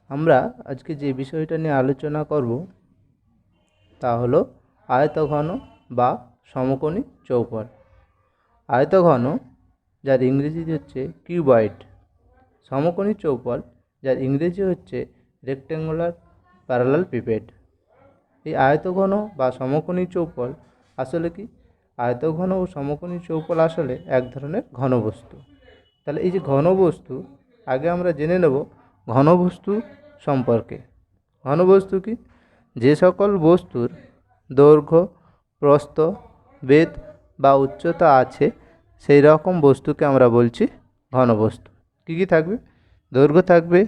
আমরা আজকে যে বিষয়টা নিয়ে আলোচনা করব তা হলো আয়তঘন বা সমকোণী চৌপট। আয়তঘন যার ইংরেজি হচ্ছে কিউবয়েড, সমকোণী চৌপট যার ইংরেজি হচ্ছে রেক্ট্যাঙ্গুলার প্যারালালেপিপেড। এই আয়তঘন বা সমকোণী চৌপট আসলে কি? আয়তঘন ও সমকোণী চৌপট আসলে এক ধরনের ঘনবস্তু। তাহলে এই যে ঘনবস্তু, আগে আমরা জেনে নেব ঘনবস্তু সম্পর্কে। ঘনবস্তু কি? যে সকল বস্তুর দৈর্ঘ্য, প্রস্থ, বেধ বা উচ্চতা আছে সেই রকম বস্তুকে আমরা বলছি ঘনবস্তু। কী কী থাকবে? দৈর্ঘ্য থাকবে,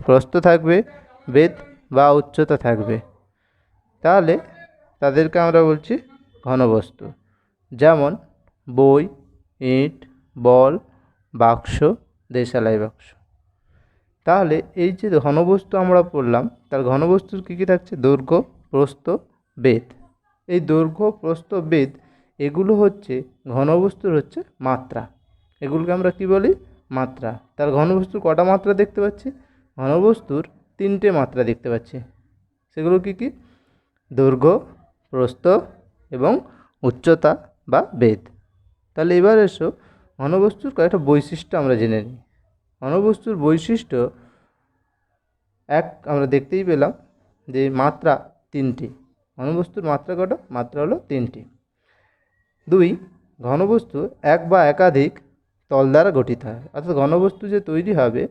প্রস্থ থাকবে, বেধ বা উচ্চতা থাকবে। তাহলে তাদেরকে আমরা বলছি ঘনবস্তু। যেমন বই, ইট, বল, বাক্স, দেশালাই বাক্স। তাহলে এই যে ঘনবস্তু আমরা পড়লাম, তার ঘনবস্তুর কী কী থাকছে? দৈর্ঘ্য, প্রস্থ, বেধ। এই দৈর্ঘ্য, প্রস্থ, বেধ এগুলো হচ্ছে ঘনবস্তুর হচ্ছে মাত্রা। এগুলোকে আমরা কি বলি? মাত্রা। তার ঘনবস্তুর কটা মাত্রা দেখতে পাচ্ছি? ঘনবস্তুর 3টে মাত্রা দেখতে পাচ্ছি। সেগুলো কি কি? দৈর্ঘ্য, প্রস্থ এবং উচ্চতা বা বেধ। তাহলে এবার এসো ঘনবস্তুর কয়েকটা বৈশিষ্ট্য আমরা জেনে নিই। ঘনবস্তুর বৈশিষ্ট্য এক, আমরা দেখতেই পেলাম যে মাত্রা 3টি। ঘনবস্তুর মাত্রা কটা? মাত্রা হলো 3টি। 2, ঘনবস্তু এক বা একাধিক তল দ্বারা গঠিত হয়। অর্থাৎ ঘনবস্তু যে তৈরি হবে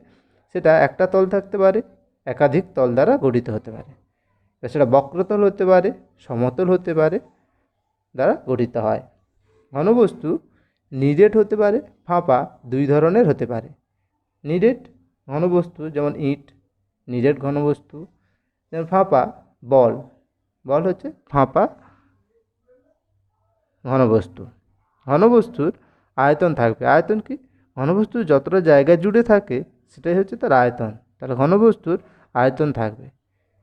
সেটা একটা তল থাকতে পারে, একাধিক তল দ্বারা গঠিত হতে পারে। সেটা বক্রতল হতে পারে, সমতল হতে পারে, দ্বারা গঠিত হয়। ঘনবস্তু নিরেট হতে পারে, ফাঁপা, 2 ধরনের হতে পারে। নিরেট ঘনবস্তু যেমন ইট নিরেট ঘনবস্তু, যেমন ফাঁপা বল। বল হচ্ছে ফাঁপা ঘনবস্তু। ঘনবস্তুর আয়তন থাকবে। আয়তন কি? ঘনবস্তু যতটা জায়গা জুড়ে থাকে সেটাই হচ্ছে তার আয়তন। তাহলে ঘনবস্তুর আয়তন থাকবে।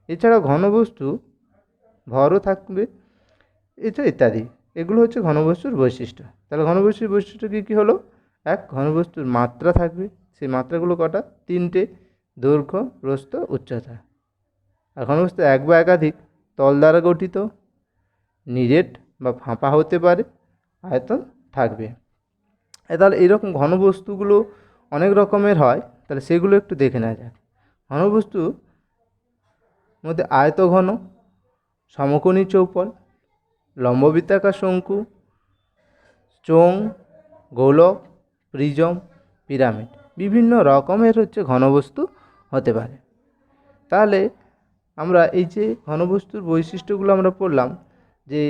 এছাড়াও ঘনবস্তু ভরও থাকবে, এছাড়া ইত্যাদি। এগুলো হচ্ছে ঘনবস্তুর বৈশিষ্ট্য। তাহলে ঘনবস্তুর বৈশিষ্ট্য কী কী হলো? এক, ঘনবস্তুর মাত্রা থাকবে। সেই মাত্রাগুলো কটা? 3টে। দৈর্ঘ্য, প্রস্থ, উচ্চতা। আর ঘনবস্তু এক বা একাধিক তল দ্বারা গঠিত, নিরেট বা ফাঁপা হতে পারে, আয়তন থাকবে। তাহলে এইরকম ঘনবস্তুগুলো অনেক রকমের হয়, তাহলে সেগুলো একটু দেখে নেওয়া যাক। ঘনবস্তুর মধ্যে আয়তঘন, সমকোণী চৌপট, লম্ববৃত্তাকার শঙ্কু, চোঙ, গোলক, প্রিজম, পিরামিড, বিভিন্ন রকমের হচ্ছে ঘনবস্তু হতে পারে। তাহলে আমরা এই যে ঘনবস্তুর বৈশিষ্ট্যগুলো আমরা পড়লাম, যে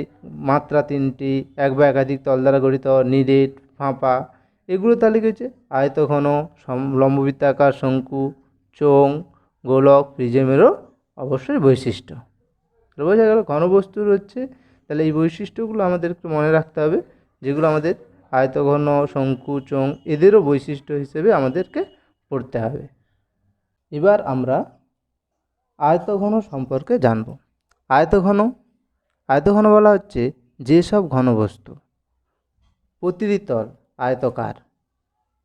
মাত্রা 3টি, এক বা একাধিক তল দ্বারা গঠিত, নিরেট, ফাঁপা, এগুলো তাহলে কী হচ্ছে? আয়তঘন, লম্ববৃত্তাকার শঙ্কু, চোঙ, গোলক, প্রিজমেরও অবশ্যই বৈশিষ্ট্য। বোঝা গেল ঘনবস্তুর হচ্ছে। তাহলে এই বৈশিষ্ট্যগুলো আমাদের একটু মনে রাখতে হবে, যেগুলো আমাদের আয়তঘন, শঙ্কু, চোঙ এদেরও বৈশিষ্ট্য হিসেবে আমাদেরকে পড়তে হবে। এবার আমরা আয়তঘন সম্পর্কে জানব। আয়তঘন আয়তঘন বলা হচ্ছে যেসব ঘনবস্তু প্রতিটি তল আয়তকার।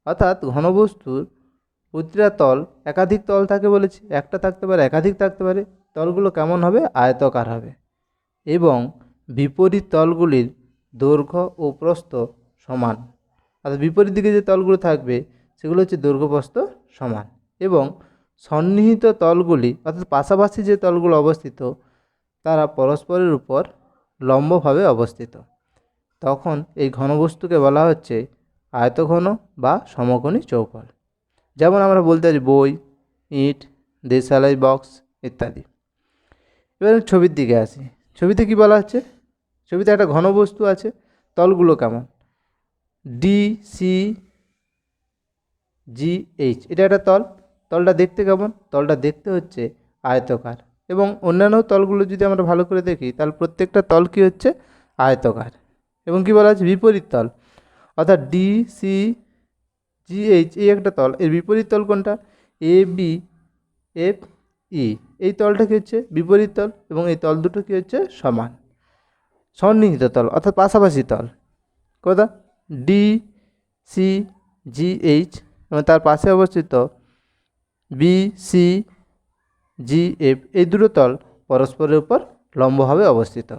অর্থাৎ ঘনবস্তুর প্রতিটা তল, একাধিক তল থাকে বলেছি, একটা থাকতে পারে, একাধিক থাকতে পারে। তলগুলো কেমন হবে? আয়তকার হবে। এবং বিপরীত তলগুলির দৈর্ঘ্য ও প্রস্থ সমান। অর্থাৎ বিপরীত দিকে যে তলগুলো থাকবে সেগুলো হচ্ছে দৈর্ঘ্য প্রস্থ সমান। এবং সন্নিহিত তলগুলি, অর্থাৎ পাশাপাশি যে তলগুলো অবস্থিত, তারা পরস্পরের উপর লম্বভাবে অবস্থিত। তখন এই ঘনবস্তুকে বলা হচ্ছে আয়তঘন বা সমকোণী চৌপট। যেমন আমরা বলতে পারি বই, ইট, দেশালাই বক্স ইত্যাদি। এবার ছবির দিকে আসি। ছবিতে কি বলা হচ্ছে? ছবিতে একটা ঘনবস্তু আছে, তলগুলো কেমন? ডি, সি, জি, এইচ, এটা একটা তল। তলটা দেখতে কেমন? তলটা দেখতে হচ্ছে আয়তকার। এবং অন্যান্য তলগুলো যদি আমরা ভালো করে দেখি তাহলে প্রত্যেকটা তল কি হচ্ছে? আয়তকার। এবং কি বলা আছে? বিপরীত তল। অর্থাৎ ডি, সি, জি, এইচ এই একটা তল, এর বিপরীত তল কোনটা? এ, বি, এফ, ই, এই তলটা কি হচ্ছে? বিপরীত তল। এবং এই তল দুটো কি হচ্ছে? সমান। সন্নিহিত তল অর্থাৎ পাশাপাশি তল কোথা? ডি, সি, জি, এইচ এবং তার পাশে অবস্থিত বি, সি, জি এফ এই দুটো তল পরস্পরের উপর লম্বভাবে অবস্থিত,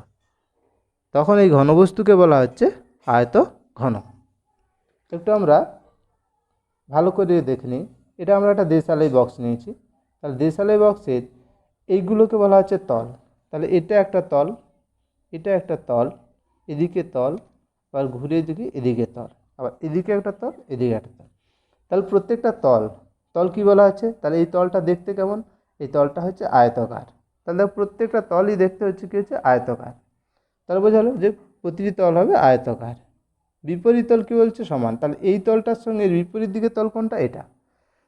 তখন এই ঘনবস্তুকে বলা হচ্ছে আয়তঘন। একটু আমরা ভালো করে দেখে নিই। এটা আমরা একটা দেশালাই বক্স নিয়েছি, তাহলে দেশালাই বক্সের এইগুলোকে বলা হচ্ছে তল। তাহলে এটা একটা তল, এটা একটা তল, এদিকে তল, আবার ঘুরে এদিকে এদিকে তল, আবার এদিকে একটা তল, এদিকে একটা তল। তাহলে প্রত্যেকটা তল তল কি বলা আছে, তাহলে এই তলটা দেখতে কেমন, এই তলটা হচ্ছে আয়তকার। তাহলে প্রত্যেকটা তলই দেখতে হচ্ছে কী হচ্ছে আয়তকার। তাহলে বোঝালো যে প্রতিটি তল হবে আয়তকার। বিপরীত তল কী বলছে সমান, তাহলে এই তলটার সঙ্গে এর বিপরীত দিকে তল কোনটা, এটা।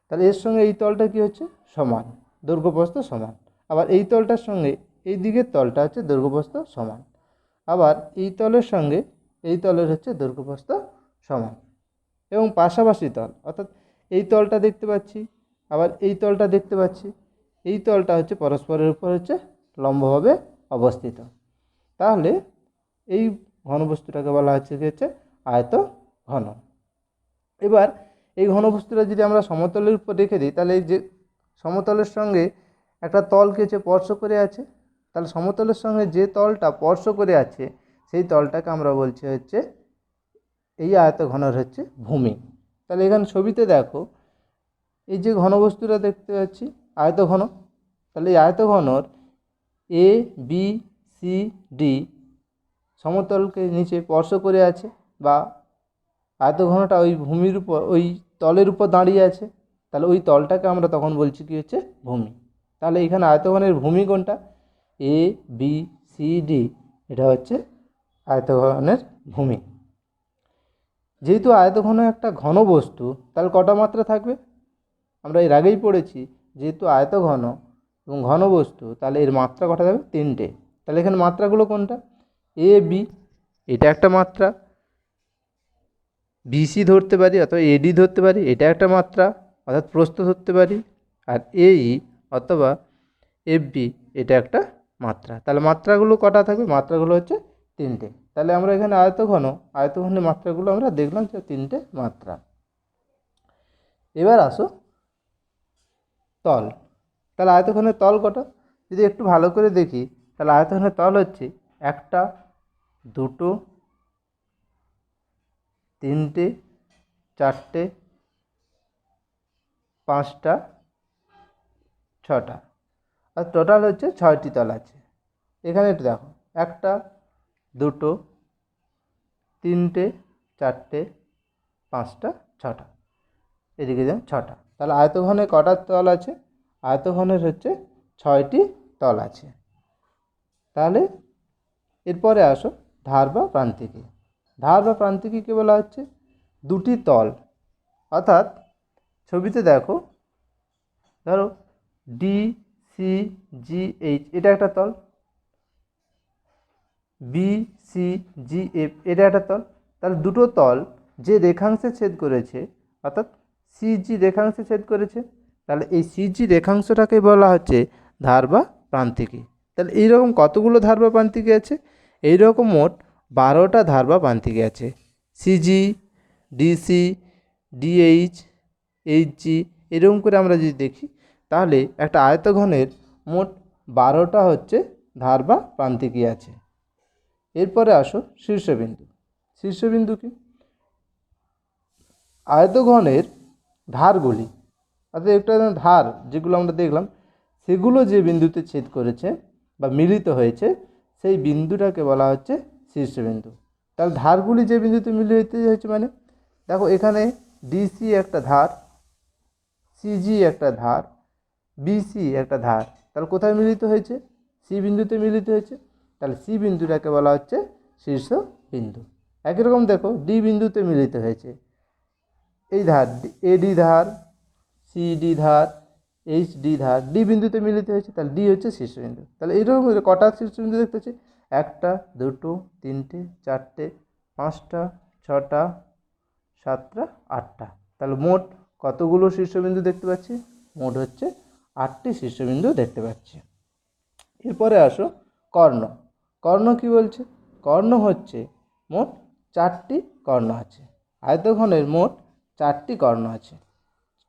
তাহলে এর সঙ্গে এই তলটা কী হচ্ছে সমান, দৈর্ঘ্যপ্রস্থ সমান। আবার এই তলটার সঙ্গে এই দিকের তলটা হচ্ছে দৈর্ঘ্যপ্রস্থ সমান। আবার এই তলের সঙ্গে এই তলের হচ্ছে দৈর্ঘ্যপ্রস্থ সমান। এবং পাশাপাশি তল, অর্থাৎ এই তলটা দেখতে পাচ্ছি, আবার এই তলটা দেখতে পাচ্ছি, এই তলটা হচ্ছে পরস্পরের উপর হচ্ছে লম্বভাবে অবস্থিত। তাহলে এই ঘনবস্তুটাকে বলা হচ্ছে কি হচ্ছে আয়তঘন। এবার এই ঘনবস্তুটা যদি আমরা সমতলের উপর রেখে দিই, তাহলে এই যে সমতলের সঙ্গে একটা তলকে হচ্ছে স্পর্শ করে আছে, তাহলে সমতলের সঙ্গে যে তলটা স্পর্শ করে আছে সেই তলটাকে আমরা বলছি হচ্ছে এই আয়তঘনের হচ্ছে ভূমি। তাহলে এখানে ছবিতে দেখো এই যে ঘনবস্তুটা দেখতে পাচ্ছি আয়তঘন, তাহলে এই আয়তঘনর এ বি সি ডি সমতলকে নিচে স্পর্শ করে আছে, বা আয়তঘনটা ওই ভূমির উপর ওই তলের উপর দাঁড়িয়ে আছে, তাহলে ওই তলটাকে আমরা তখন বলছি কি হচ্ছে ভূমি। তাহলে এখানে আয়তঘনের ভূমি কোনটা, এ বি সি ডি, এটা হচ্ছে আয়তঘনের ভূমি। যেহেতু আয়তঘন একটা ঘন বস্তু, তাহলে কটা মাত্রা থাকবে, আমরা এর আগেই পড়েছি যেহেতু আয়তঘন এবং ঘন বস্তু, তাহলে এর মাত্রা কটা থাকবে, তিনটে। তাহলে এখানে মাত্রাগুলো কোনটা, এ বি এটা একটা মাত্রা, বিসি ধরতে পারি অথবা এডি ধরতে পারি, এটা একটা মাত্রা অর্থাৎ প্রস্থ ধরতে পারি, আর এই অথবা এফবি এটা একটা মাত্রা। তাহলে মাত্রাগুলো কটা থাকবে, মাত্রাগুলো হচ্ছে তিনটে। তাহলে আমরা এখানে আয়তঘনের মাত্রাগুলো আমরা দেখলাম যে তিনটে মাত্রা। এবার আসো তল। তাহলে আয়তঘনের তল কটা, যদি একটু ভালো করে দেখি, তাহলে আয়তঘনের তল হচ্ছে একটা, দুটো, তিনটে, চারটে, পাঁচটা, ছটা, আর টোটাল হচ্ছে 6টি তল আছে। এখানে একটু দেখো একটা, দুটো, তিনটে, চারটে, পাঁচটা, ছটা, এদিকে যেন ছটা। তাহলে আয়তঘনে কটা তল আছে, আয়তঘনের হচ্ছে 6টি তল আছে। তাহলে এরপরে আসো ধার বা প্রান্তিকে। ধার বা প্রান্তিকে বলা হচ্ছে দুটি তল, অর্থাৎ ছবিতে দেখো, ধরো ডি সি জি এইচ এটা একটা তল, বি সি জি এফ এটা একটা তল। তাহলে দুটো তল যে রেখাংশে ছেদ করেছে, অর্থাৎ সিজি রেখাংশে ছেদ করেছে, তাহলে এই সিজি রেখাংশটাকে বলা হচ্ছে ধার বা প্রান্তিকে। তাহলে এইরকম কতগুলো ধার বা প্রান্তিকে আছে, এইরকম মোট 12টা ধার বা প্রান্তিকে আছে। সিজি, ডিসি, ডিএইচ, এইচজি এরকম করে আমরা যদি দেখি, তাহলে একটা আয়তঘনের মোট 12টা হচ্ছে ধার বা প্রান্তিকে আছে। এরপরে আসো শীর্ষবিন্দু। শীর্ষবিন্দু কি, আয়তঘনের ধারগুলি, অর্থাৎ একটা ধার যেগুলো আমরা দেখলাম সেগুলো যে বিন্দুতে ছেদ করেছে বা মিলিত হয়েছে সেই বিন্দুটাকে বলা হচ্ছে শীর্ষবিন্দু। তাহলে ধারগুলি যে বিন্দুতে মিলিত হয়েছে মানে দেখো এখানে ডিসি একটা ধার, সিজি একটা ধার, বিসি একটা ধার, তাহলে কোথায় মিলিত হয়েছে, সি বিন্দুতে মিলিত হয়েছে। তাহলে সি বিন্দুটাকে বলা হচ্ছে শীর্ষ বিন্দু। একই রকম দেখো ডি বিন্দুতে মিলিত হয়েছে, এই ধার এডি ধার, সিডি ধার, এইচডি ধার ডি বিন্দুতে মিলিত হয়েছে, তাহলে ডি হচ্ছে শীর্ষবিন্দু। তাহলে এইরকম কটা শীর্ষবিন্দু দেখতে পাচ্ছি, একটা, দুটো, তিনটে, চারটে, পাঁচটা, ছটা, সাতটা, আটটা। তাহলে মোট কতগুলো শীর্ষবিন্দু দেখতে পাচ্ছি, মোট হচ্ছে 8টি শীর্ষবিন্দু দেখতে পাচ্ছি। এরপরে আসো কর্ণ। কর্ণ কি বলছে, কর্ণ হচ্ছে মোট 4টি কর্ণ আছে। আয়তঘনের মোট 4টি কর্ণ আছে।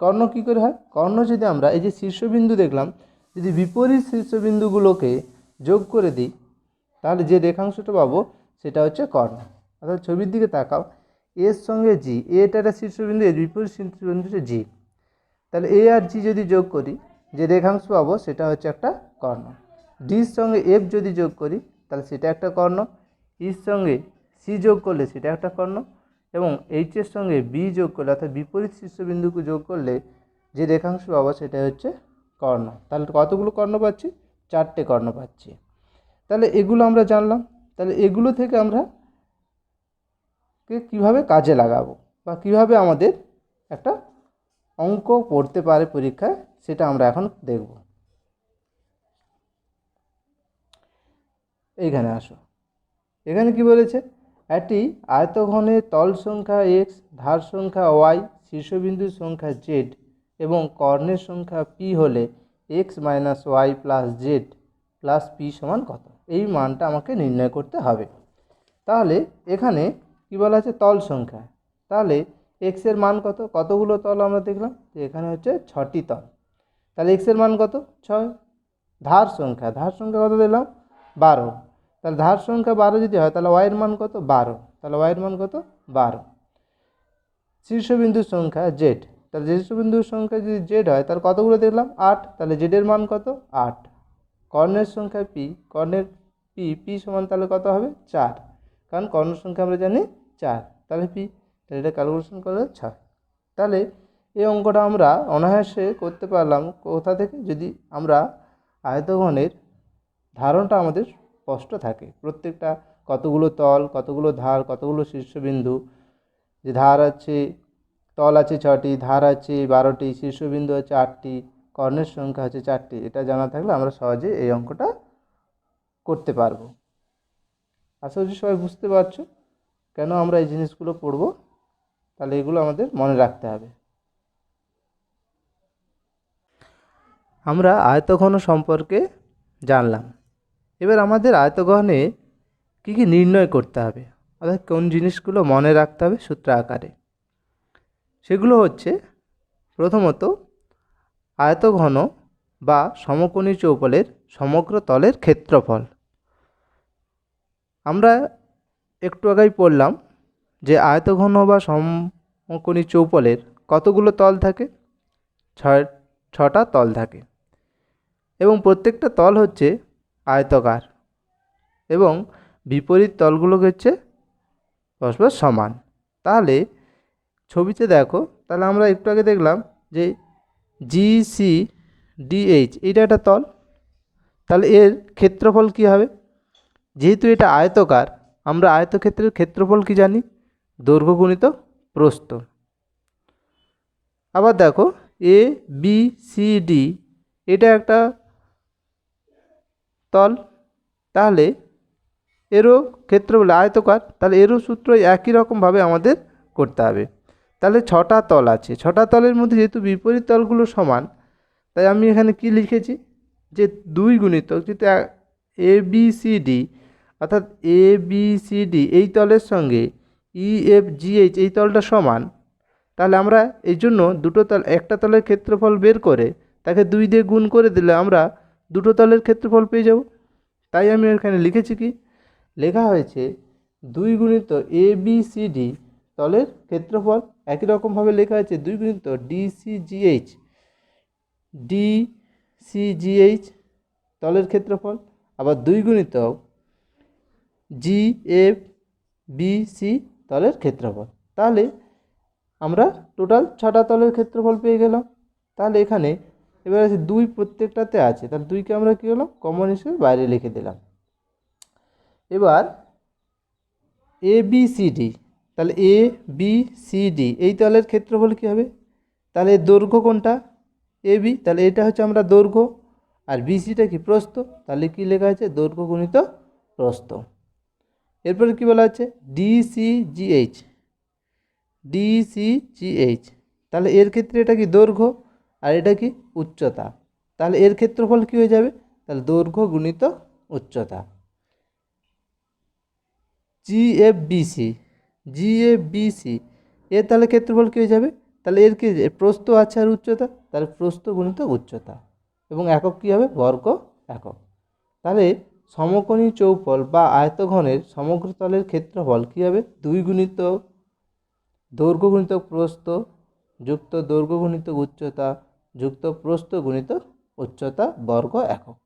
কর্ণ কী করে হয়, কর্ণ যদি আমরা এই যে শীর্ষবিন্দু দেখলাম, যদি বিপরীত শীর্ষবিন্দুগুলোকে যোগ করে দিই তাহলে যে রেখাংশটা পাবো সেটা হচ্ছে কর্ণ। অর্থাৎ ছবির দিকে তাকাও, এর সঙ্গে জি, এটা একটা শীর্ষবিন্দু, এর বিপরীত শীর্ষবিন্দুটা জি, তাহলে এ আর জি যদি যোগ করি যে রেখাংশ পাবো সেটা হচ্ছে একটা কর্ণ। ডির সঙ্গে এফ যদি যোগ করি তাহলে সেটা একটা কর্ণ, ইর সঙ্গে সি যোগ করলে সেটা একটা কর্ণ, এবং এইচের সঙ্গে বি যোগ করলে অর্থাৎ বিপরীত শীর্ষবিন্দুকে যোগ করলে যে রেখাংশ পাবো সেটা হচ্ছে কর্ণ। তাহলে কতগুলো কর্ণ পাচ্ছি? 4টে কর্ণ পাচ্ছি। তাহলে এগুলো আমরা জানলাম। তাহলে এগুলো থেকে আমরা কীভাবে কাজে লাগাবো বা কীভাবে আমাদের একটা অঙ্ক পড়তে পারে পরীক্ষায় সেটা আমরা এখন দেখব। এইখানে আসো, এখানে কি বলেছে, একটি আয়তঘনের তল সংখ্যা এক্স, ধার সংখ্যা ওয়াই, শীর্ষবিন্দুর সংখ্যা জেড এবং কর্ণের সংখ্যা পি হলে x minus y plus z plus p সমান কত? এই মানটা আমাকে নির্ণয় করতে হবে। তাহলে এখানে কি বলা আছে? তল সংখ্যা। তাহলে এক্সের মান কত? কতগুলো তল আমরা দেখলাম যে এখানে হচ্ছে 6টি তল। তাহলে এক্সের মান কত? 6। ধার সংখ্যা, ধার সংখ্যা কত দিলাম? 12। তাহলে ধার সংখ্যা 12 যদি হয় তাহলে ওয়াইয়ের মান কত? 12। তাহলে ওয়াইয়ের মান কত? 12। শীর্ষবিন্দুর সংখ্যা জেড, তাহলে শীর্ষবিন্দুর সংখ্যা যদি জেড হয় তাহলে কতগুলো দেখলাম? 8। তাহলে জেডের মান কত? 8। কর্ণের সংখ্যা পি, কর্ণের পি সমান তাহলে কত হবে? 4, কারণ কর্ণ সংখ্যা আমরা জানি 4। তাহলে পি, তাহলে এটা ক্যালকুলেশন করলে 6। তাহলে এই অঙ্কটা আমরা অনায়াসে করতে পারলাম কোথা থেকে? যদি আমরা আয়তঘনের ধারণটা আমাদের স্পষ্ট থাকে, প্রত্যেকটা কতগুলো তল, কতগুলো ধার, কতগুলো শীর্ষবিন্দু, যে ধার আছে, তল আছে 6টি, ধার আছে 12টি, শীর্ষবিন্দু আছে 8টি, কর্ণের সংখ্যা আছে 4টি, এটা জানা থাকলে আমরা সহজে এই অঙ্কটা করতে পারবো। আশা করছি সবাই বুঝতে পারছো কেন আমরা এই জিনিসগুলো পড়বো। তাহলে এগুলো আমাদের মনে রাখতে হবে। আমরা আয়তঘন সম্পর্কে জানলাম। এবার আমাদের আয়তঘনে কী কী নির্ণয় করতে হবে, অর্থাৎ কোন জিনিসগুলো মনে রাখতে হবে সূত্র আকারে, সেগুলো হচ্ছে প্রথমত আয়তঘন বা সমকোণী চৌপলের সমগ্র তলের ক্ষেত্রফল। আমরা একটু আগেই পড়লাম যে আয়তঘন বা সমকোণী চৌপলের কতগুলো তল থাকে? 6টা তল থাকে এবং প্রত্যেকটা তল হচ্ছে আয়তকার এবং বিপরীত তলগুলো হচ্ছে পরস্পর সমান। তাহলে ছবিতে দেখো, তাহলে আমরা একটু আগে দেখলাম যে জিসি ডিএইচ এইটা একটা তল, তাহলে এর ক্ষেত্রফল কী হবে? যেহেতু এটা আয়তকার, আমরা আয়তক্ষেত্রের ক্ষেত্রফল কি জানি? দৈর্ঘ্য গুণিত প্রস্থ। আবার দেখো এ বি সি ডি এটা একটা তল, তাহলে এরও ক্ষেত্রফল আয়তকার, তাহলে এরও সূত্র একই রকমভাবে আমাদের করতে হবে। তাহলে 6টা তল আছে, 6টা তলের মধ্যে যেহেতু বিপরীত তলগুলো সমান, তাই আমি এখানে কি লিখেছি যে 2 গুণিতক যেহেতু এ বি সি ডি, অর্থাৎ এ বি সি ডি এই তলের সঙ্গে ই এফ জি এইচ এই তলটা সমান, তাহলে আমরা এই জন্য দুটো তল, একটা তলের ক্ষেত্রফল বের করে তাকে 2 দিয়ে গুণ করে দিলে আমরা দুটো তলের ক্ষেত্রফল পেয়ে যাব। তাই আমি এখানে লিখেছি কি, লেখা হয়েছে 2 গুণিত এ বি সি ডি তলের ক্ষেত্রফল, একই রকমভাবে লেখা হয়েছে 2 গুণিত ডিসিজিএইচ ডিসিজিএইচ তলের ক্ষেত্রফল, আবার 2 গুণিত জি এফ বি সি তলের ক্ষেত্রফল। তাহলে আমরা টোটাল 6টা তলের ক্ষেত্রফল পেয়ে গেলাম। তাহলে এখানে এবার আছে 2 প্রত্যেকটাতে আছে, তাহলে 2কে আমরা কী হলো কমন হিসেবে বাইরে লিখে দিলাম। এবার এ বি সি ডি, তাহলে এ বি সি ডি এই তলের ক্ষেত্রফল কী হবে? তাহলে দৈর্ঘ্য কোনটা? এ বি, তাহলে এটা হচ্ছে আমরা দৈর্ঘ্য, আর বিসিটা কি? প্রস্থ। তাহলে কি লেখা আছে? দৈর্ঘ্য গুণিত প্রস্থ। এরপরে কি বলা আছে? ডিসিজিএইচ ডিসিজিএইচ, তাহলে এর ক্ষেত্রে এটা কি? দৈর্ঘ্য, আর এটা কি? উচ্চতা। তাহলে এর ক্ষেত্রফল কি হয়ে যাবে? তাহলে দৈর্ঘ্য গুণিত উচ্চতা। জিএফবিসি জিএফবিসি এর তাহলে ক্ষেত্রফল কী হয়ে যাবে? তাহলে এর কি? প্রস্থ আছে আর উচ্চতা, তাহলে প্রস্থ গুণিত উচ্চতা। এবং একক কী হবে, বর্গ একক। তাহলে সমকোণী চৌপল বা আয়তঘনের সমগ্র তলের ক্ষেত্রফল কী হবে, 2 গুণিত দৈর্ঘ্য গুণিত প্রস্থ যুক্ত দৈর্ঘ্য গুণিত উচ্চতা যুক্ত প্রস্থ গুণিত উচ্চতা বর্গ একক।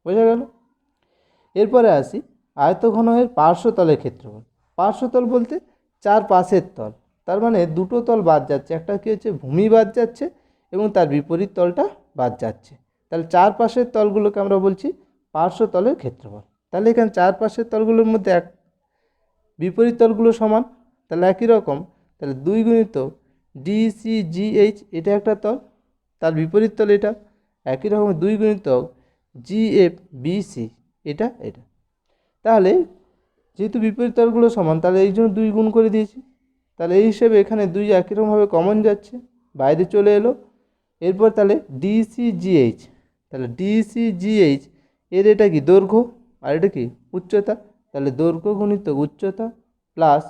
বোঝা গেল? এরপরে আসি আয়তঘনের পার্শ্বতলের ক্ষেত্রফল। পার্শ্বতল বলতে চার পাশের তল, তার মানে দুটো তল বাদ যাচ্ছে, একটা কী হচ্ছে, ভূমি বাদ যাচ্ছে এবং তার বিপরীত তলটা বাদ যাচ্ছে। তাহলে চার পাশের তলগুলোকে আমরা বলছি পার্শ্বতলের ক্ষেত্রফল। তাহলে এখানে চার পাশের তলগুলোর মধ্যে বিপরীত তলগুলো সমান, তাহলে একই রকম, তাহলে 2 গুণিত DCGH এটা একটা তল, তার বিপরীত তল এটা, একই রকম 2 গুণিত GFBC এটা। তাহলে যেহেতু বিপরীত তলগুলো সমান, তাহলে এই জন্য 2 গুণ করে দিয়েছি। তাহলে এই হিসেবে এখানে 2 একই রকমভাবে কমন যাচ্ছে, বাইরে চলে এলো। এরপর তাহলে DCGH, তাহলে DCGH এর এটা কি, দৈর্ঘ্য, আর এটা কি, উচ্চতা। তাহলে দৈর্ঘ্য গুণিত উচ্চতা প্লাস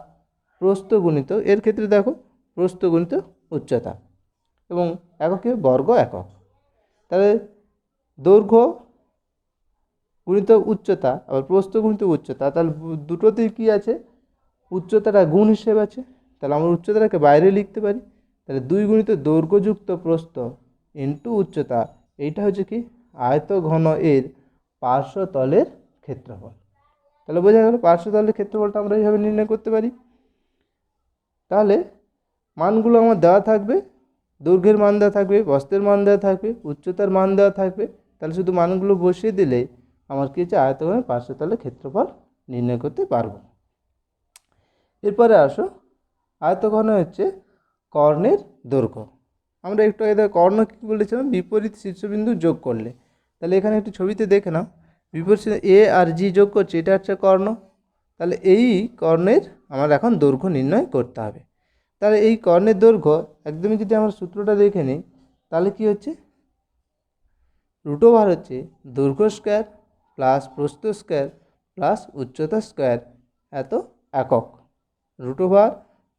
প্রস্থ গুণিত, এর ক্ষেত্রে দেখো প্রস্থ গুণিত উচ্চতা এবং এককে বর্গ একক। তাহলে দৈর্ঘ্য গুণিত উচ্চতা আবার প্রস্থ গুণিত উচ্চতা, তাহলে দুটোতেই কী আছে, উচ্চতাটা গুণ হিসেবে আছে। তাহলে আমরা উচ্চতাটাকে বাইরে লিখতে পারি। তাহলে 2 গুণিত দৈর্ঘ্যযুক্ত প্রস্থ ইন্টু উচ্চতা, এইটা হচ্ছে কি, আয়তঘন এর পার্শ্বতলের ক্ষেত্রফল। তাহলে বোঝা গেল পার্শ্বতলের ক্ষেত্রফলটা আমরা এইভাবে নির্ণয় করতে পারি। তাহলে মানগুলো আমার দেওয়া থাকবে, দৈর্ঘ্যের মান দেওয়া থাকবে, প্রস্থের মান দেওয়া থাকবে, উচ্চতার মান দেওয়া থাকবে। তাহলে শুধু মানগুলো বসিয়ে দিলে আমার কী হচ্ছে, আয়তঘনের পার্শ্বতলের ক্ষেত্রফল নির্ণয় করতে পারবো। এরপরে আসো, আয়তঘনে হচ্ছে কর্ণের দৈর্ঘ্য। আমরা একটু আগে কর্ণ কী বলেছিলাম, বিপরীত শীর্ষবিন্দু যোগ করলে। তাহলে এখানে একটু ছবিতে দেখে নাও, বিপরীত এ আর জি যোগ করছে, এটা হচ্ছে কর্ণ। তাহলে এই কর্ণের আমার এখন দৈর্ঘ্য নির্ণয় করতে হবে। তাহলে এই কর্ণের দৈর্ঘ্য একদমই যদি আমরা সূত্রটা দেখে নিই, তাহলে কি হচ্ছে, √, হচ্ছে দৈর্ঘ্য স্কোয়ার প্লাস প্রস্থ স্কোয়ার প্লাস উচ্চতা স্কোয়ার এত একক। √,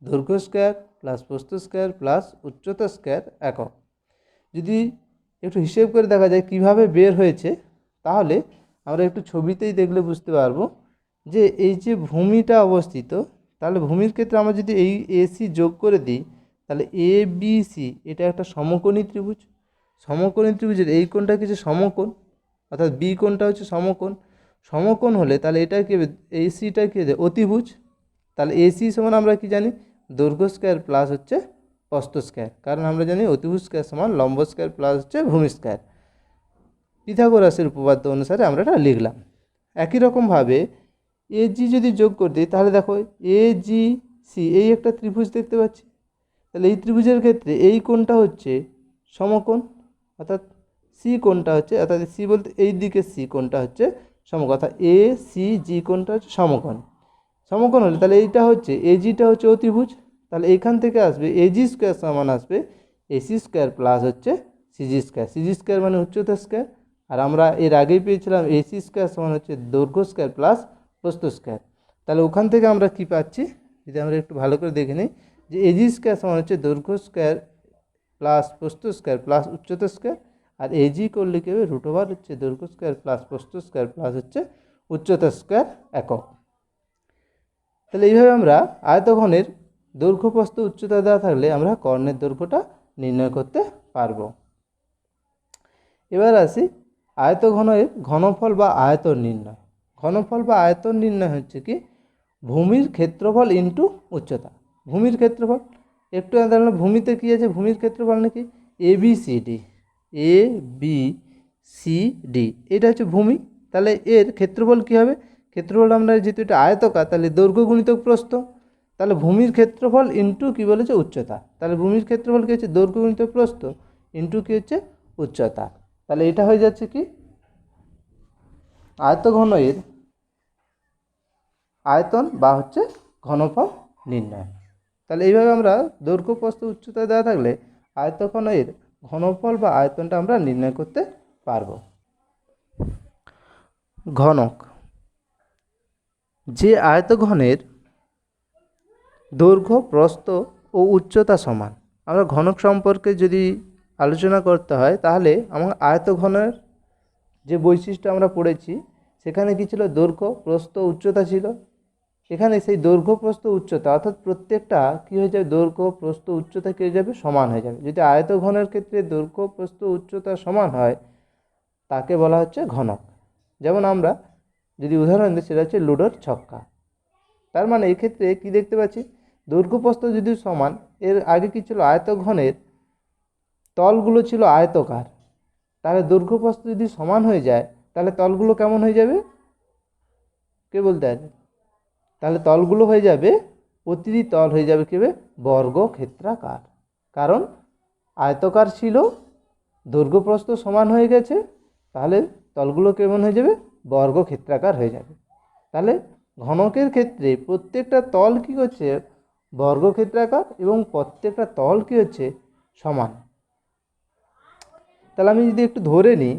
দৈর্ঘ্য স্কোয়ার প্লাস প্রস্থ স্কোয়ার প্লাস উচ্চতা স্কোয়ার একক। যদি একটু হিসেব করে দেখা যায় কিভাবে বের হয়েছে, তাহলে আমরা একটু ছবিতেই দেখলে বুঝতে পারবো যে এই যে ভূমিটা অবস্থিত, তাহলে ভূমির ক্ষেত্রে আমরা যদি এই AC যোগ করে দিই, তাহলে ABC এটা একটা সমকোণী ত্রিভুজ। সমকোণী ত্রিভুজের এই কোণটা কিছু সমকোণ, অর্থাৎ বি কোণটা হচ্ছে সমকোণ। সমকোণ হলে তাহলে এটা কি, ACটা কি, অতিভুজ। তাহলে AC সমান আমরা কি জানি, দৈর্ঘ্য স্কোয়ার প্লাস হচ্ছে প্রস্থ স্কোয়ার, কারণ আমরা জানি অতিভুজ স্কোয়ার সমান লম্ব স্কোয়ার প্লাস হচ্ছে ভূমি স্কোয়ার। পিথাগোরাসের উপপাদ্য অনুসারে আমরা এটা লিখলাম। একই রকমভাবে AG যদি যোগ করে দিই, তাহলে দেখো AGC এই একটা ত্রিভুজ দেখতে পাচ্ছি। তাহলে এই ত্রিভুজের ক্ষেত্রে এই কোণটা হচ্ছে সমকোণ, অর্থাৎ সি কোণটা হচ্ছে, অর্থাৎ সি বলতে এই দিকে সি কোণটা হচ্ছে সমকোণ, অর্থাৎ ACG কোণটা হচ্ছে সমকোণ। সমকোণ হলে তাহলে এইটা হচ্ছে, AGটা হচ্ছে অতিভুজ। তাহলে এইখান থেকে আসবে AG স্কোয়ার সমান আসবে AC স্কোয়ার প্লাস হচ্ছে CG স্কোয়ার। CG স্কোয়ার মানে উচ্চতা স্কোয়ার, আর আমরা এর আগেই পেয়েছিলাম AC স্কোয়ার সমান হচ্ছে দৈর্ঘ্য স্কোয়ার প্লাস প্রস্থ স্কোয়ার। তাহলে ওখান থেকে আমরা কি পাচ্ছি, যদি আমরা একটু ভালো করে দেখে নিই, যে AG স্কোয়ার সমান হচ্ছে দৈর্ঘ্য স্কোয়ার প্লাস প্রস্থ স্কোয়ার প্লাস উচ্চতা স্কোয়ার, আর AG করলে কী হবে, √, হচ্ছে দৈর্ঘ্য স্কোয়ার প্লাস প্রস্থ স্কোয়ার প্লাস হচ্ছে উচ্চতা স্কোয়ার একক। তাহলে এইভাবে আমরা আয়তঘনের দৈর্ঘ্য প্রস্থ উচ্চতা দেওয়া থাকলে আমরা কর্ণের দৈর্ঘ্যটা নির্ণয় করতে পারবো। এবার আসি আয়তঘনের ঘনফল বা আয়তন নির্ণয়। ঘনফল বা আয়তন নির্ণয় হচ্ছে কি, ভূমির ক্ষেত্রফল ইন্টু উচ্চতা। ভূমির ক্ষেত্রফল একটু ধরুন, ভূমিতে কী আছে, ভূমির ক্ষেত্রফল নাকি ABCD, ABCD এটা হচ্ছে ভূমি। তাহলে এর ক্ষেত্রফল কী হবে, ক্ষেত্রফল আমরা যেহেতু এটা আয়তকার, তাহলে দৈর্ঘ্য গুণিত প্রস্থ। তাহলে ভূমির ক্ষেত্রফল ইন্টু কী বলেছে, উচ্চতা। তাহলে ভূমির ক্ষেত্রফল কী হচ্ছে, দৈর্ঘ্য গুণিত প্রস্থ ইন্টু কী হচ্ছে, উচ্চতা। তাহলে এটা হয়ে যাচ্ছে কি, আয়তঘনের আয়তন বা হচ্ছে ঘনফল নির্ণয়। তাহলে এইভাবে আমরা দৈর্ঘ্য প্রস্থ উচ্চতা দেওয়া থাকলে আয়তঘনের ঘনফল বা আয়তনটা আমরা নির্ণয় করতে পারব। ঘনক, যে আয়তঘনের দৈর্ঘ্য প্রস্থ ও উচ্চতা সমান। আমরা ঘনক সম্পর্কে যদি আলোচনা করতে হয় তাহলে আমার আয়তঘনের যে বৈশিষ্ট্য আমরা পড়েছি সেখানে কী ছিল, দৈর্ঘ্য প্রস্থ উচ্চতা ছিল। এখানে সেই দৈর্ঘ্য প্রস্থ উচ্চতা অর্থাৎ প্রত্যেকটা কী হয়ে যাবে, দৈর্ঘ্য প্রস্থ উচ্চতা কী হয়ে যাবে, সমান হয়ে যাবে। যদি আয়তঘনের ক্ষেত্রে দৈর্ঘ্য প্রস্থ উচ্চতা সমান হয় তাকে বলা হচ্ছে ঘনক। যেমন আমরা যদি উদাহরণ দিই সেটা হচ্ছে লুডোর ছক্কা। তার মানে এক্ষেত্রে কি দেখতে পাচ্ছি, দৈর্ঘ্য প্রস্থ যদি সমান, এর আগে কি ছিল, আয়তঘনের তলগুলো ছিল আয়তকার, তাহলে দৈর্ঘ্য প্রস্থ যদি সমান হয়ে যায় তাহলে তলগুলো কেমন হয়ে যাবে, কে বলতে পারবে? তাহলে তলগুলো হয়ে যাবে, প্রতিটি তল হয়ে যাবে কী, বর্গক্ষেত্রাকার। কারণ আয়তকার ছিল, দৈর্ঘ্য প্রস্থ সমান হয়ে গেছে, তাহলে তলগুলো কেমন হয়ে যাবে, বর্গক্ষেত্রাকার হয়ে যাবে। তাহলে ঘনকের ক্ষেত্রে প্রত্যেকটা তল কী হচ্ছে, বর্গক্ষেত্রাকার এবং প্রত্যেকটা তল কী হচ্ছে, সমান। তাহলে আমি যদি একটু ধরে নিই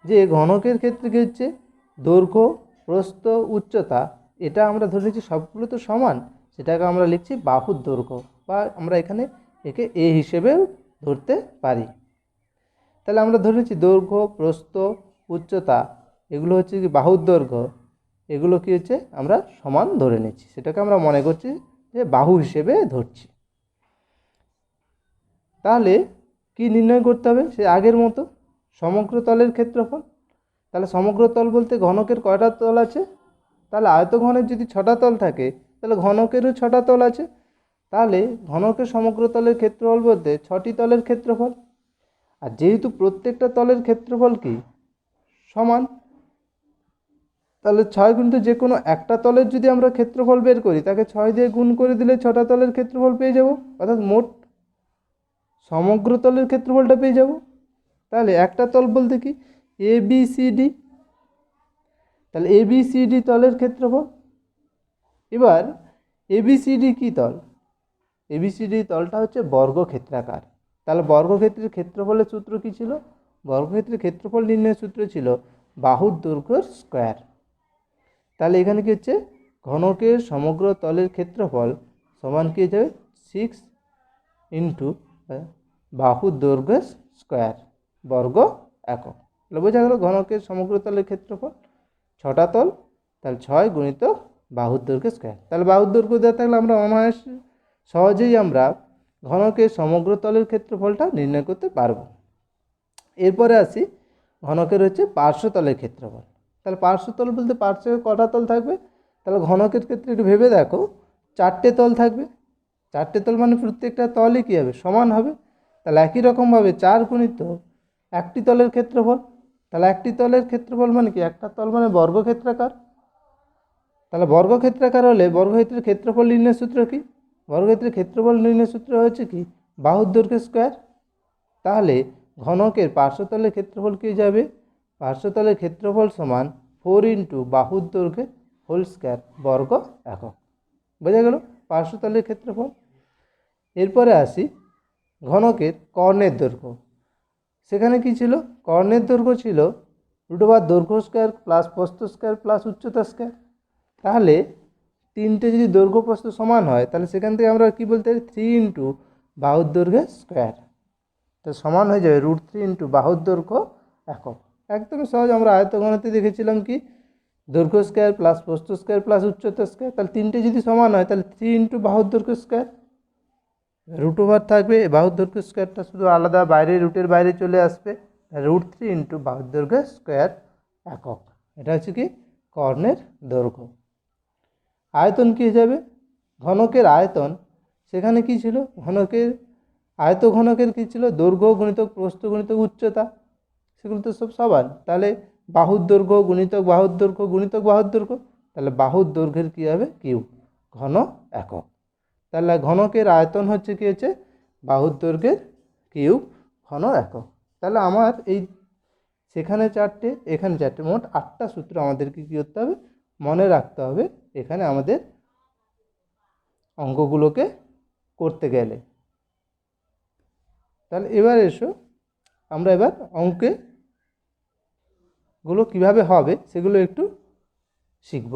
যে ঘনকের ক্ষেত্রে কী হচ্ছে, দৈর্ঘ্য প্রস্থ উচ্চতা, এটা আমরা ধরে নিচ্ছি সবগুলো তো সমান, সেটাকে আমরা লিখছি বাহুর দৈর্ঘ্য, বা আমরা এখানে একে এ হিসেবেও ধরতে পারি। তাহলে আমরা ধরে নিচ্ছি দৈর্ঘ্য প্রস্থ উচ্চতা এগুলো হচ্ছে কি বাহুর দৈর্ঘ্য, এগুলো কি হচ্ছে আমরা সমান ধরে নিচ্ছি, সেটাকে আমরা মনে করছি যে বাহু হিসেবে ধরছি। তাহলে কি নির্ণয় করতে হবে, সে আগের মতো সমগ্র তলের ক্ষেত্রফল। তাহলে সমগ্র তল বলতে ঘনকের কয়টা তল আছে, তাহলে আয়তঘনের যদি 6টা তল থাকে তাহলে ঘনকেরও 6টা তল আছে। তাহলে ঘনকের সমগ্র তলের ক্ষেত্রফল বলতে 6টি তলের ক্ষেত্রফল। আর যেহেতু প্রত্যেকটা তলের ক্ষেত্রফল কি সমান, তাহলে 6 কিন্তু যে কোনো একটা তলের যদি আমরা ক্ষেত্রফল বের করি তাকে 6 দিয়ে গুণ করে দিলে 6টা তলের ক্ষেত্রফল পেয়ে যাব, অর্থাৎ মোট সমগ্র তলের ক্ষেত্রফলটা পেয়ে যাব। তাহলে একটা তল বলতে কি এ বি সি ডি, তাহলে এ বি সি ডি তলের ক্ষেত্রফল। এবার এ বি সি ডি কী তল, এ বি সি ডি তলটা হচ্ছে বর্গক্ষেত্রাকার। তাহলে বর্গক্ষেত্রের ক্ষেত্রফলের সূত্র কী ছিল, বর্গক্ষেত্রের ক্ষেত্রফল নির্ণয়ের সূত্র ছিল বাহুর দৈর্ঘ্যের স্কোয়ার। তাহলে এখানে কি হচ্ছে, ঘনকের সমগ্র তলের ক্ষেত্রফল সমান কি হয়ে যাবে 6 ইন্টু বাহুর দৈর্ঘ্যের স্কোয়ার বর্গ একক। তাহলে বোঝা গেল ঘনকের সমগ্র তলের ক্ষেত্রফল 6টা তল, তাহলে 6 গুণিত বাহুর দৈর্ঘ্য স্কোয়ার। তাহলে বাহুর দৈর্ঘ্য দেওয়া থাকলে আমরা অনায়াসে সহজেই আমরা ঘনকের সমগ্র তলের ক্ষেত্রফলটা নির্ণয় করতে পারবো। এরপরে আসি ঘনকের হচ্ছে পার্শ্বতলের ক্ষেত্রফল। তাহলে পার্শ্বতল বলতে পার্শ্বে কটা তল থাকবে, তাহলে ঘনকের ক্ষেত্রে একটু ভেবে দেখো 4টে তল থাকবে। 4টে তল মানে প্রত্যেকটা তলই কী হবে, সমান হবে। তাহলে একই রকমভাবে 4 গুণিত একটি তলের ক্ষেত্রফল। তাহলে একটি তলের ক্ষেত্রফল মানে কি, একটা তল মানে বর্গক্ষেত্রাকার। তাহলে বর্গক্ষেত্রাকার হলে বর্গক্ষেত্রের ক্ষেত্রফল নির্ণয়ের সূত্র কি, বর্গক্ষেত্রের ক্ষেত্রফল নির্ণয়ের সূত্র হচ্ছে কি বাহুর দৈর্ঘ্য স্কোয়ার। তাহলে ঘনকের পার্শ্বতলের ক্ষেত্রফল কী যাবে, পার্শ্বতলের ক্ষেত্রফল সমান 4 ইন্টু বাহুর দৈর্ঘ্যের হোল স্কোয়ার বর্গ একক। বোঝা গেল পার্শ্বতলের ক্ষেত্রফল। এরপরে আসি ঘনকের কর্ণের দৈর্ঘ্য। সেখানে কি ছিল, কর্ণের দৈর্ঘ্য ছিল √ দৈর্ঘ্য স্কোয়ার প্লাস প্রস্থ স্কোয়ার প্লাস উচ্চতা স্কোয়ার। তাহলে তিনটে যদি দৈর্ঘ্য প্রস্থ সমান হয় তাহলে সেখান থেকে আমরা কি বলতে পারি 3 ইন্টু বাহুর দৈর্ঘ্যের স্কোয়ার, তো সমান হয়ে যাবে √3 ইন্টু বাহুর দৈর্ঘ্য একক। একদমই সহজ, আমরা আয়তঘনতে দেখেছিলাম কি দৈর্ঘ্য স্কোয়ার প্লাস প্রস্থ স্কোয়ার প্লাস উচ্চতা স্কোয়ার। তাহলে তিনটে যদি সমান হয় তাহলে 3 ইন্টু বাহুর দৈর্ঘ্য স্কোয়ার, √ থাকবে, বাহুর দৈর্ঘ্য স্কোয়ারটা শুধু আলাদা বাইরে রুটের বাইরে চলে আসবে, √3 ইন্টু বাহুর দৈর্ঘ্য স্কোয়ার একক। এটা হচ্ছে কি কর্ণের দৈর্ঘ্য। আয়তন কী হয়ে যাবে, ঘনকের আয়তন, সেখানে কি ছিল ঘনকের ঘনকের কী ছিল, দৈর্ঘ্য গুণিতক প্রস্থ গুণিতক উচ্চতা, সেগুলো তো সব সমান। তাহলে বাহুর দৈর্ঘ্য গুণিতক বাহুর দৈর্ঘ্য গুণিতক বাহুর দৈর্ঘ্য, তাহলে বাহুর দৈর্ঘ্যের কী হবে কিউব ঘন একক। তাহলে ঘনকের আয়তন হচ্ছে কি হচ্ছে বাহুর দৈর্ঘ্যের কিউব ঘন একক। তাহলে আমার এই সেখানে 4টে এখানে 4টে মোট 8টা সূত্র আমাদেরকে কী করতে হবে, মনে রাখতে হবে এখানে আমাদের অঙ্কগুলোকে করতে গেলে। তাহলে এবার এসো আমরা এবার অঙ্কগুলো কীভাবে হবে সেগুলো একটু শিখব।